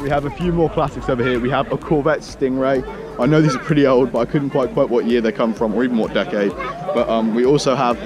we have a few more classics over here. We have a Corvette Stingray. I know these are pretty old, but I couldn't quite quote what year they come from or even what decade. But we also have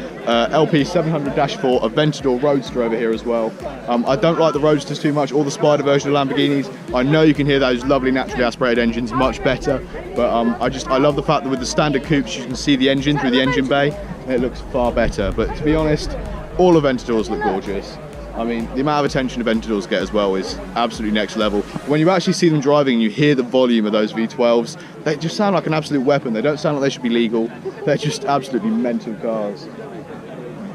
LP 700-4, a Aventador Roadster over here as well. I don't like the Roadsters too much, or the Spider version of Lamborghinis. I know you can hear those lovely naturally aspirated engines much better, but I love the fact that with the standard coupes you can see the engine through the engine bay, and it looks far better. But to be honest, all Aventadors look gorgeous. I mean, the amount of attention Aventadors get as well is absolutely next level. When you actually see them driving and you hear the volume of those V12s, they just sound like an absolute weapon. They don't sound like they should be legal. They're just absolutely mental cars.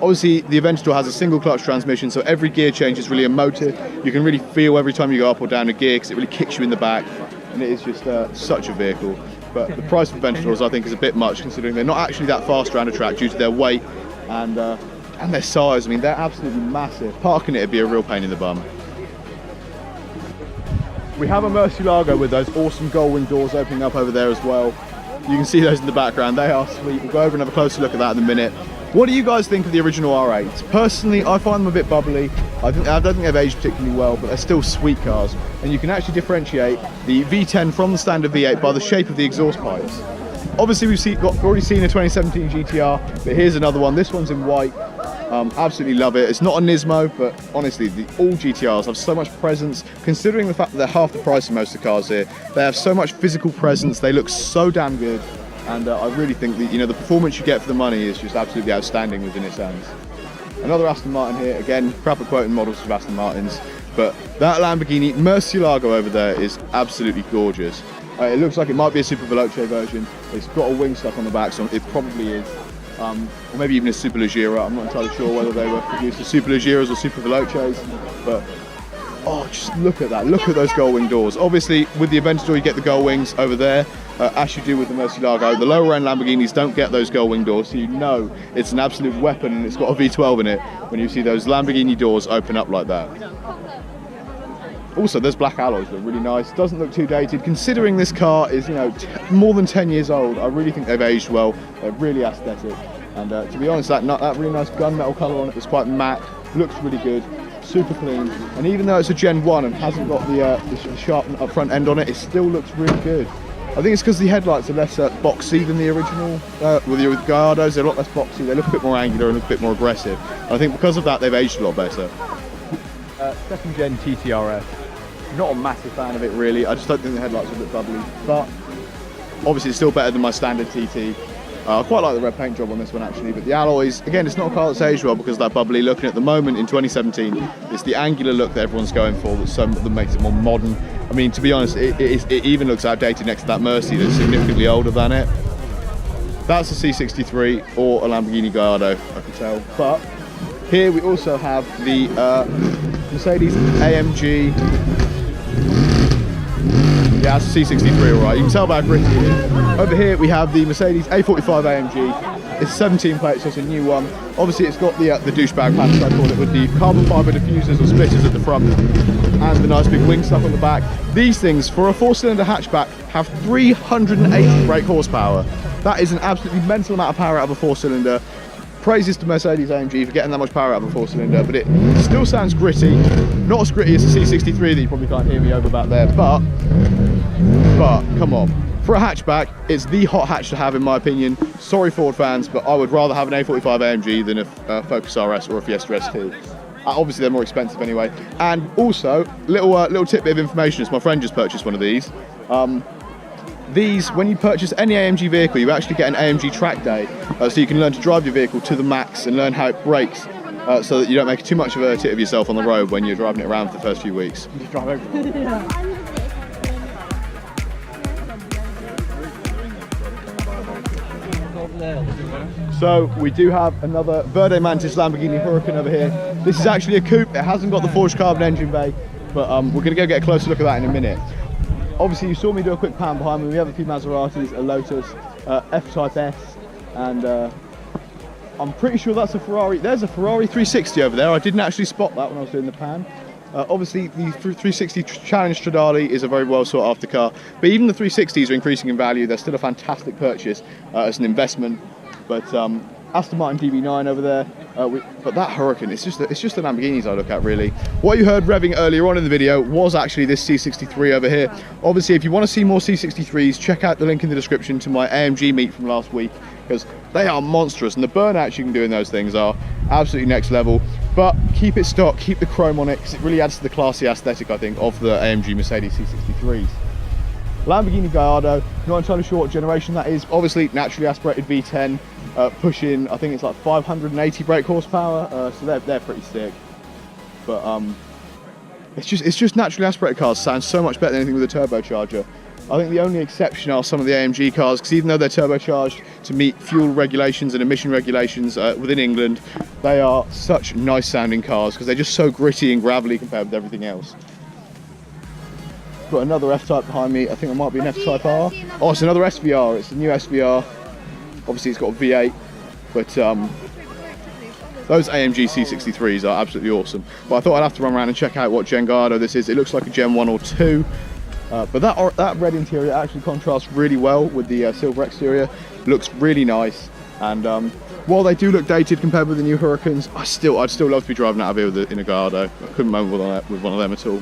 Obviously, the Aventador has a single clutch transmission, so every gear change is really emotive. You can really feel every time you go up or down a gear because it really kicks you in the back, and it is just such a vehicle. But the price of Aventadors, I think, is a bit much considering they're not actually that fast around a track due to their weight and their size. I mean, they're absolutely massive. Parking it would be a real pain in the bum. We have a Murcielago with those awesome gull wing doors opening up over there as well. You can see those in the background. They are sweet. We'll go over and have a closer look at that in a minute. What do you guys think of the original R8s? Personally, I find them a bit bubbly. I don't think they've aged particularly well, but they're still sweet cars. And you can actually differentiate the V10 from the standard V8 by the shape of the exhaust pipes. Obviously, we've already seen a 2017 GTR, but here's another one. This one's in white. Absolutely love it. It's not a Nismo, but honestly, all GTRs have so much presence. Considering the fact that they're half the price of most of the cars here, they have so much physical presence. They look so damn good, and I really think that the performance you get for the money is just absolutely outstanding within its hands. Another Aston Martin here. Again, crap at quoting models of Aston Martins, but that Lamborghini Murcielago over there is absolutely gorgeous. It looks like it might be a Super Veloce version. It's got a wing stuck on the back, so it probably is. Or maybe even a Superleggera. I'm not entirely sure whether they were produced as Superleggeras or Super Veloces, but oh, just look at that. Look at those gull wing doors. Obviously, with the Aventador, you get the gull wings over there, as you do with the Murcielago. The lower end Lamborghinis don't get those gull wing doors, so you know it's an absolute weapon and it's got a V12 in it when you see those Lamborghini doors open up like that. Also, those black alloys look really nice. Doesn't look too dated. Considering this car is, more than 10 years old, I really think they've aged well. They're really aesthetic. And to be honest, that really nice gunmetal colour on it that's quite matte looks really good. Super clean. And even though it's a Gen 1 and hasn't got the sharp front end on it, it still looks really good. I think it's because the headlights are less boxy than the original. With the Gallardos, they're a lot less boxy. They look a bit more angular and look a bit more aggressive. And I think because of that, they've aged a lot better. Second gen TTRF. Not a massive fan of it really. I just don't think the headlights are a bit bubbly, but obviously it's still better than my standard TT. I quite like the red paint job on this one actually, but the alloys, again, it's not a car that's aged well because of that bubbly look, and at the moment in 2017 it's the angular look that everyone's going for that makes it more modern. I mean, to be honest, it even looks outdated next to that Mercy that's significantly older than it. That's a C63 or a Lamborghini Gallardo, I can tell. But here we also have the Mercedes AMG. Yeah, that's a C63, alright. You can tell by how gritty it is. Over here we have the Mercedes A45 AMG. It's 17 plates, so it's a new one. Obviously it's got the douchebag patch, I call it, with the carbon fibre diffusers or splitters at the front and the nice big wing stuff on the back. These things, for a 4-cylinder hatchback, have 380 brake horsepower. That is an absolutely mental amount of power out of a 4-cylinder. Praises to Mercedes AMG for getting that much power out of a 4-cylinder, but it still sounds gritty. Not as gritty as the C63 that you probably can't hear me over back there, but come on. For a hatchback, it's the hot hatch to have in my opinion. Sorry Ford fans, but I would rather have an A45 AMG than a Focus RS or a Fiesta ST. Obviously they're more expensive anyway. And also, little tidbit of information, as my friend just purchased one of these. These, when you purchase any AMG vehicle, you actually get an AMG track day, so you can learn to drive your vehicle to the max and learn how it brakes, so that you don't make too much of a tit of yourself on the road when you're driving it around for the first few weeks. So we do have another Verde Mantis Lamborghini Huracan over here. This is actually a coupe. It hasn't got the forged carbon engine bay, but we're going to go get a closer look at that in a minute. Obviously you saw me do a quick pan behind me. We have a few Maseratis, a Lotus, F-Type S, and I'm pretty sure that's a Ferrari. There's a Ferrari 360 over there. I didn't actually spot that when I was doing the pan. Obviously the 360 Challenge Stradale is a very well sought after car, but even the 360s are increasing in value. They're still a fantastic purchase as an investment, but Aston Martin DB9 over there. But that Huracan, it's just the Lamborghinis I look at really. What you heard revving earlier on in the video was actually this C63 over here. Obviously, if you want to see more C63s, check out the link in the description to my AMG meet from last week, because they are monstrous, and the burnouts you can do in those things are absolutely next level. But keep it stock, keep the chrome on it, because it really adds to the classy aesthetic, I think, of the AMG Mercedes C63s. Lamborghini Gallardo, not entirely sure what generation that is. Obviously, naturally aspirated V10, pushing, I think it's like 580 brake horsepower, so they're pretty sick. But it's just naturally aspirated cars sound so much better than anything with a turbocharger. I think the only exception are some of the AMG cars, because even though they're turbocharged to meet fuel regulations and emission regulations within England, they are such nice sounding cars because they're just so gritty and gravelly compared with everything else. Got another F-Type behind me. I think it might be an F-Type R. Oh, it's another SVR. It's the new SVR. Obviously, it's got a V8, but those AMG C63s are absolutely awesome. But I thought I'd have to run around and check out what Gen Gallardo this is. It looks like a Gen 1 or 2. But that red interior actually contrasts really well with the silver exterior. Looks really nice. And while they do look dated compared with the new Huracans, I'd still love to be driving out of here in a Gallardo. I couldn't moan with one of them at all.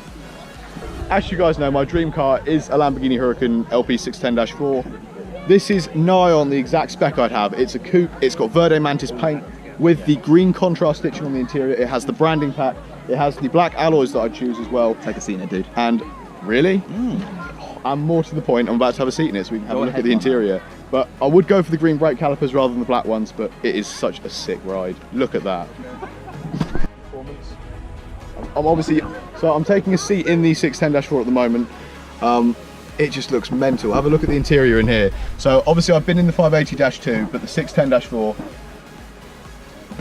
As you guys know, my dream car is a Lamborghini Huracan LP610-4. This is nigh on the exact spec I'd have. It's a coupe, it's got Verde Mantis paint with the green contrast stitching on the interior. It has the branding pack, it has the black alloys that I'd choose as well. Take a seat in it, dude. And really? I'm more to the point, I'm about to have a seat in it so we can have a look at the interior. But I would go for the green brake calipers rather than the black ones, but it is such a sick ride. Look at that. I'm taking a seat in the 610-4 at the moment. It just looks mental. Have a look at the interior in here. So obviously I've been in the 580-2, but the 610-4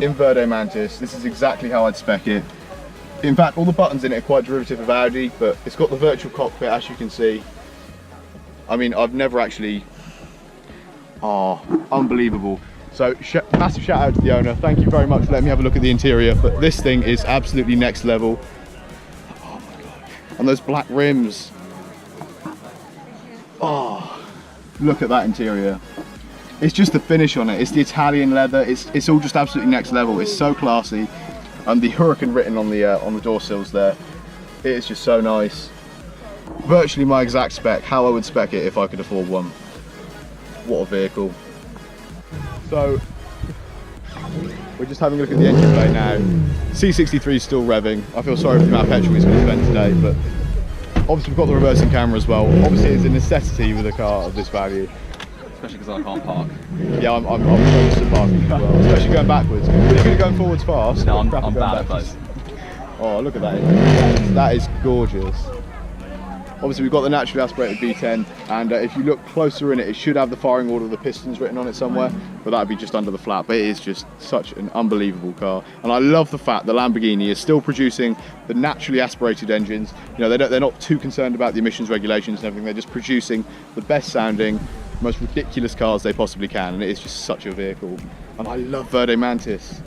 in Verde Mantis, this is exactly how I'd spec it. In fact, all the buttons in it are quite derivative of Audi, but it's got the virtual cockpit, as you can see. I mean, I've never actually... Oh, unbelievable. So massive shout out to the owner. Thank you very much for letting me have a look at the interior, but this thing is absolutely next level. Oh my God. And those black rims. Oh, look at that interior. It's just the finish on it. It's the Italian leather. It's all just absolutely next level. It's so classy. And the Huracan written on the door sills there. It is just so nice. Virtually my exact spec, how I would spec it if I could afford one. What a vehicle. So, we're just having a look at the engine bay now. C63 is still revving. I feel sorry for the amount of petrol he's going to spend today, but obviously we've got the reversing camera as well. Obviously it's a necessity with a car of this value. Especially because I can't park. Yeah, I'm so used to parking as well, especially going backwards. But you're going to go forwards fast. No, I'm bad at both. Oh, look at that. That is gorgeous. Obviously we've got the naturally aspirated V10, and if you look closer in it, it should have the firing order of the pistons written on it somewhere, but that would be just under the flap. But it is just such an unbelievable car, and I love the fact that Lamborghini is still producing the naturally aspirated engines. You know, they're not too concerned about the emissions regulations and everything. They're just producing the best sounding, most ridiculous cars they possibly can, and it is just such a vehicle. And I love Verde Mantis.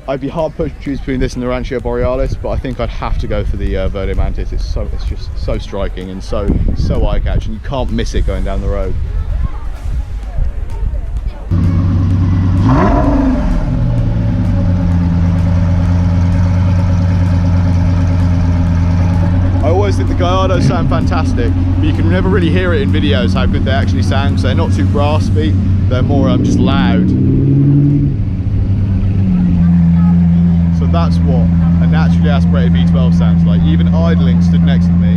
I'd be hard pushed to choose between this and the Rancho Borealis, but I think I'd have to go for the Verde Mantis. It's just so striking and so eye-catching. You can't miss it going down the road. I always think the Gallardos sound fantastic, but you can never really hear it in videos how good they actually sound, because they're not too raspy, they're more just loud. So that's what a naturally aspirated V12 sounds like. Even idling stood next to me.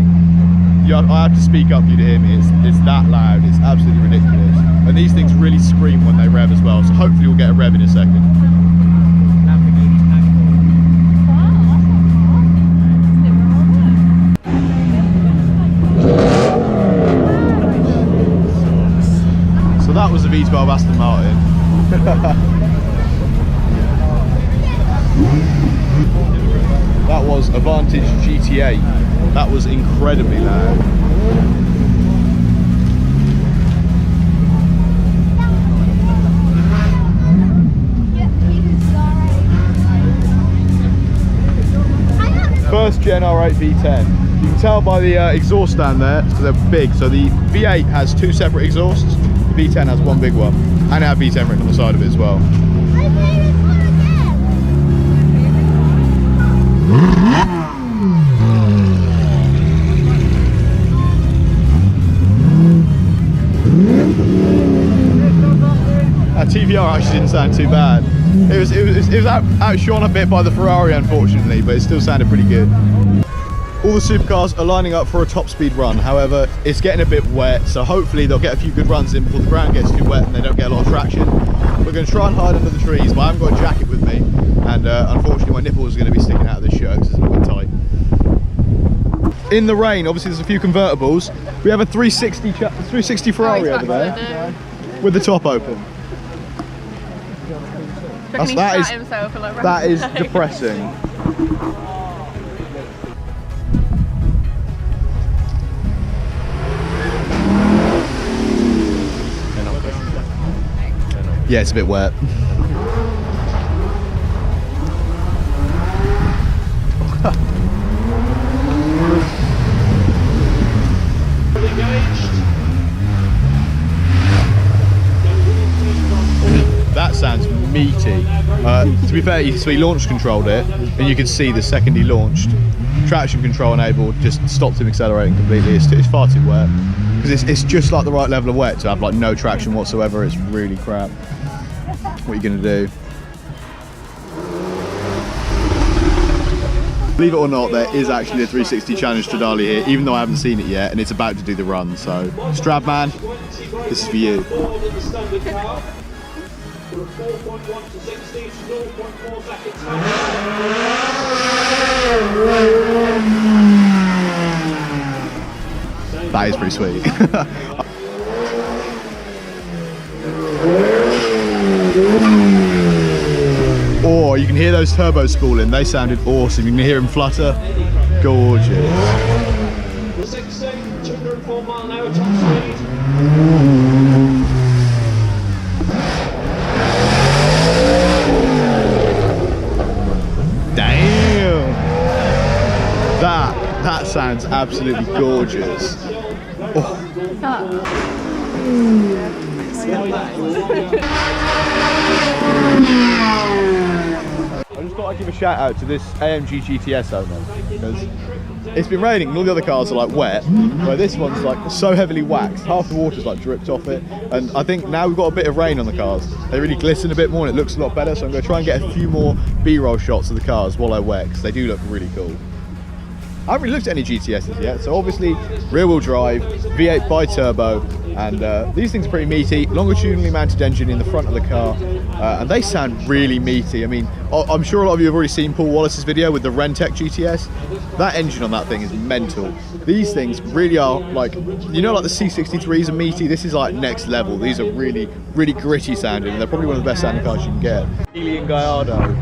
I have to speak up for you to hear me. It's that loud. It's absolutely ridiculous. And these things really scream when they rev as well. So hopefully we'll get a rev in a second. So that was a V12 Aston Martin. That was a Vantage GTA. That was incredibly loud. First gen R8 V10. You can tell by the exhaust stand there, so they're big. So the V8 has two separate exhausts, the V10 has one big one, and it has V10 written on the side of it as well. That TVR actually didn't sound too bad. It was outshone a bit by the Ferrari, unfortunately, but it still sounded pretty good. All the supercars are lining up for a top speed run. However, it's getting a bit wet, so hopefully they'll get a few good runs in before the ground gets too wet and they don't get a lot of traction. We're going to try and hide under the trees, but I haven't got a jacket with me, and unfortunately my nipples are going to be sticking out of this shirt because it's a bit tight. In the rain, obviously there's a few convertibles. We have a 360 Ferrari over there with the top open. That is depressing. Yeah, it's a bit wet. That sounds meaty. To be fair, so he launch controlled it, and you can see the second he launched, traction control enabled just stopped him accelerating completely. It's far too wet, because it's just like the right level of wet to have like no traction whatsoever. It's really crap. What are you going to do? Believe it or not, there is actually a 360 Challenge Stradale here, even though I haven't seen it yet, and it's about to do the run. So, Stradman, this is for you. That is pretty sweet. Oh, you can hear those turbos spooling. They sounded awesome. You can hear them flutter. Gorgeous. The 16, 204 mile an hour top speed. Damn. That sounds absolutely gorgeous. Oh. I just thought I'd give a shout out to this AMG GTS owner, because it's been raining and all the other cars are like wet, but this one's like so heavily waxed, half the water's like dripped off it, and I think now we've got a bit of rain on the cars, they really glisten a bit more and it looks a lot better, so I'm going to try and get a few more B-roll shots of the cars while they're wet, because they do look really cool. I haven't really looked at any GTSs yet, so obviously rear-wheel drive, V8 bi-turbo, and these things are pretty meaty, longitudinally mounted engine in the front of the car, and they sound really meaty. I mean, I'm sure a lot of you have already seen Paul Wallace's video with the Rentec GTS. That engine on that thing is mental. These things really are like, you know, like the C63s are meaty, this is like next level. These are really, really gritty sounding, and they're probably one of the best sounding cars you can get. Alien Gallardo.